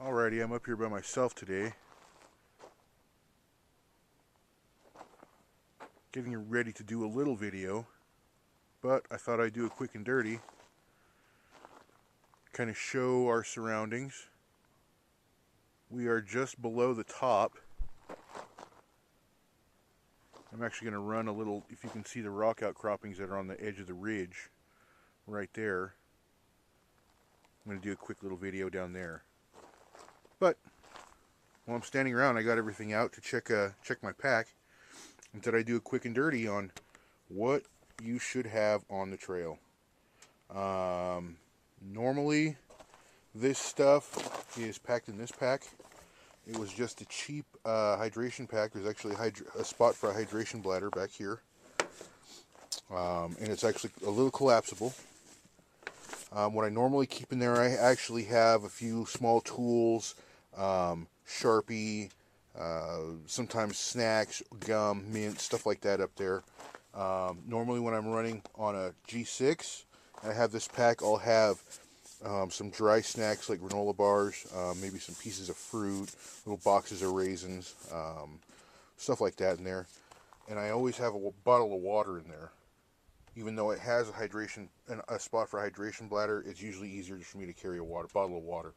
Alrighty, I'm up here by myself today, getting ready to do a little video, but I thought I'd do a quick and dirty, kind of show our surroundings. We are just below the top. I'm actually going to run a little, if you can see the rock outcroppings that are on the edge of the ridge, right there. I'm going to do a quick little video down there. But while I'm standing around, I got everything out to check my pack, and thought I'd do a quick and dirty on what you should have on the trail. Normally, this stuff is packed in this pack. It was just a cheap hydration pack. There's actually a spot for a hydration bladder back here, and it's actually a little collapsible. What I normally keep in there, I actually have a few small tools, Sharpie, sometimes snacks, gum, mint, stuff like that up there. Normally when I'm running on a G6, I have this pack, I'll have some dry snacks like granola bars, maybe some pieces of fruit, little boxes of raisins, stuff like that in there. And I always have a bottle of water in there. Even though it has a spot for a hydration bladder, it's usually easier just for me to carry a bottle of water.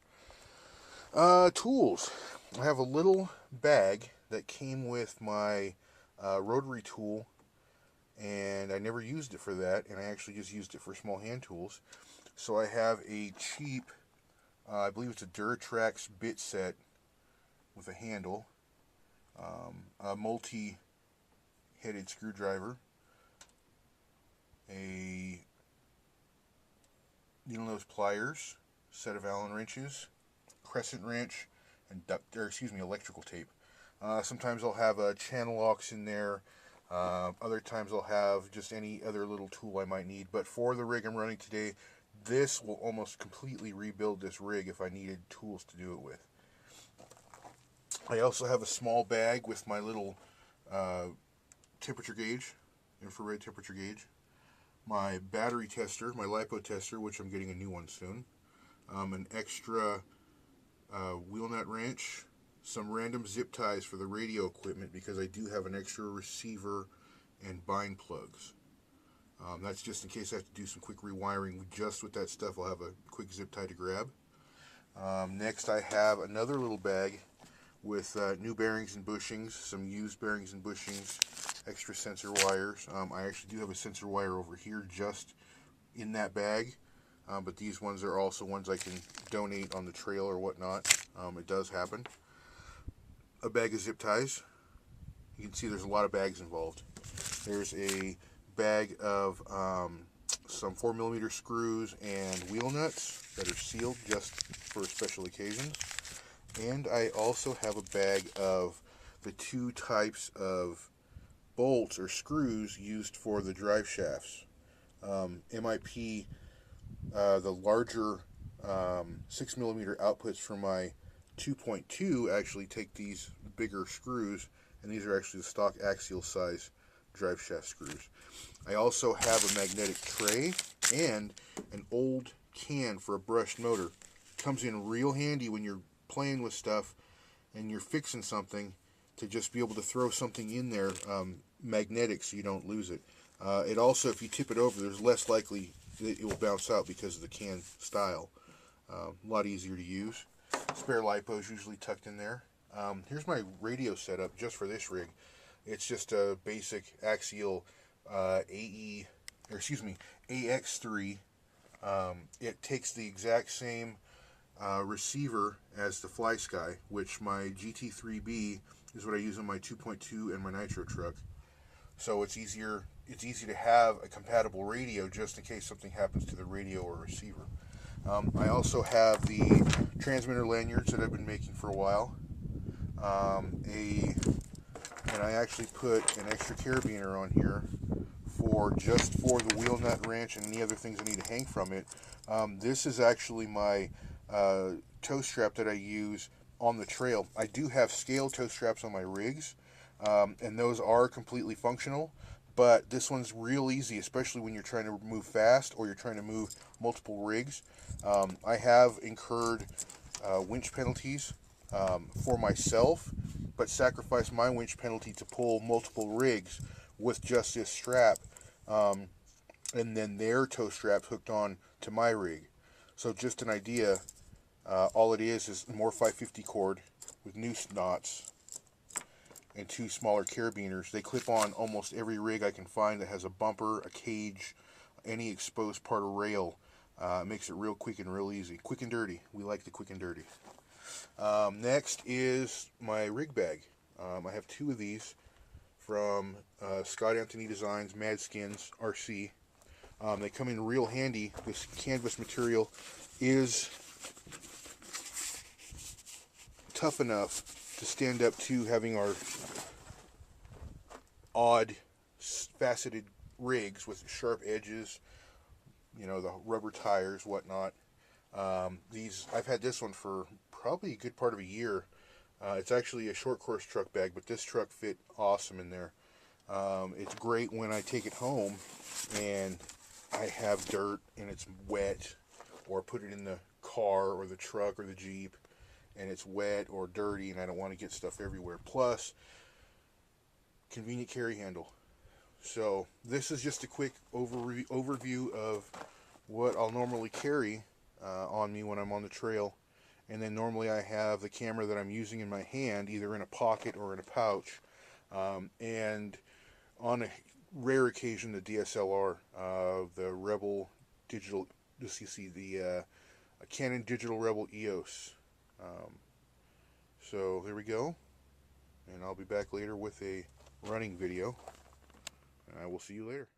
Tools. I have a little bag that came with my rotary tool, and I never used it for that, and I actually just used it for small hand tools. So I have a cheap, I believe it's a Duratrax bit set with a handle, a multi-headed screwdriver, a needle nose pliers, set of Allen wrenches, crescent wrench, and electrical tape. Sometimes I'll have a channel locks in there. Other times I'll have just any other little tool I might need. But for the rig I'm running today, this will almost completely rebuild this rig if I needed tools to do it with. I also have a small bag with my little temperature gauge, infrared temperature gauge, my battery tester, my LiPo tester, which I'm getting a new one soon, an extra wheel nut wrench, some random zip ties for the radio equipment because I do have an extra receiver and bind plugs. That's just in case I have to do some quick rewiring just with that stuff. I'll have a quick zip tie to grab. Next I have another little bag with new bearings and bushings, some used bearings and bushings, extra sensor wires. I actually do have a sensor wire over here just in that bag, but these ones are also ones I can donate on the trail or whatnot. It does happen. A bag of zip ties. You can see there's a lot of bags involved. There's a bag of some 4mm screws and wheel nuts that are sealed just for special occasions. And I also have a bag of the two types of bolts or screws used for the drive shafts. MIP, the larger 6mm outputs from my 2.2 actually take these bigger screws, and these are actually the stock axial size drive shaft screws. I also have a magnetic tray and an old can for a brushed motor. It comes in real handy when you're playing with stuff and you're fixing something, to just be able to throw something in there magnetic so you don't lose it. It also, if you tip it over, there's less likely that it will bounce out because of the can style. A lot easier to use. Spare LiPo is usually tucked in there. Here's my radio setup just for this rig. It's just a basic axial AX3. It takes the exact same receiver as the Fly Sky, which my GT3B is what I use on my 2.2 and my Nitro truck. So it's easy to have a compatible radio just in case something happens to the radio or receiver. I also have the transmitter lanyards that I've been making for a while. And I actually put an extra carabiner on here for the wheel nut wrench and any other things I need to hang from it. This is actually my toe strap that I use on the trail. I do have scale toe straps on my rigs, and those are completely functional, but this one's real easy, especially when you're trying to move fast or you're trying to move multiple rigs. I have incurred winch penalties for myself, but sacrifice my winch penalty to pull multiple rigs with just this strap, and then their tow straps hooked on to my rig. So just an idea, all it is more 550 cord with noose knots and two smaller carabiners. They clip on almost every rig I can find that has a bumper, a cage, any exposed part of rail. Makes it real quick and real easy. Quick and dirty. We like the quick and dirty. Next is my rig bag. I have two of these from Scott Anthony Designs, Mad Skins, RC. They come in real handy. This canvas material is tough enough to stand up to having our odd faceted rigs with sharp edges, you know, the rubber tires, whatnot. I've had this one for probably a good part of a year. It's actually a short course truck bag, but this truck fit awesome in there. It's great when I take it home and I have dirt and it's wet, or put it in the car or the truck or the Jeep and it's wet or dirty and I don't want to get stuff everywhere. Plus, convenient carry handle. So this is just a quick overview of what I'll normally carry on me when I'm on the trail. And then normally I have the camera that I'm using in my hand, either in a pocket or in a pouch. And on a rare occasion, the DSLR, the Rebel Digital, this you see the Canon Digital Rebel EOS. So there we go. And I'll be back later with a running video. And I will see you later.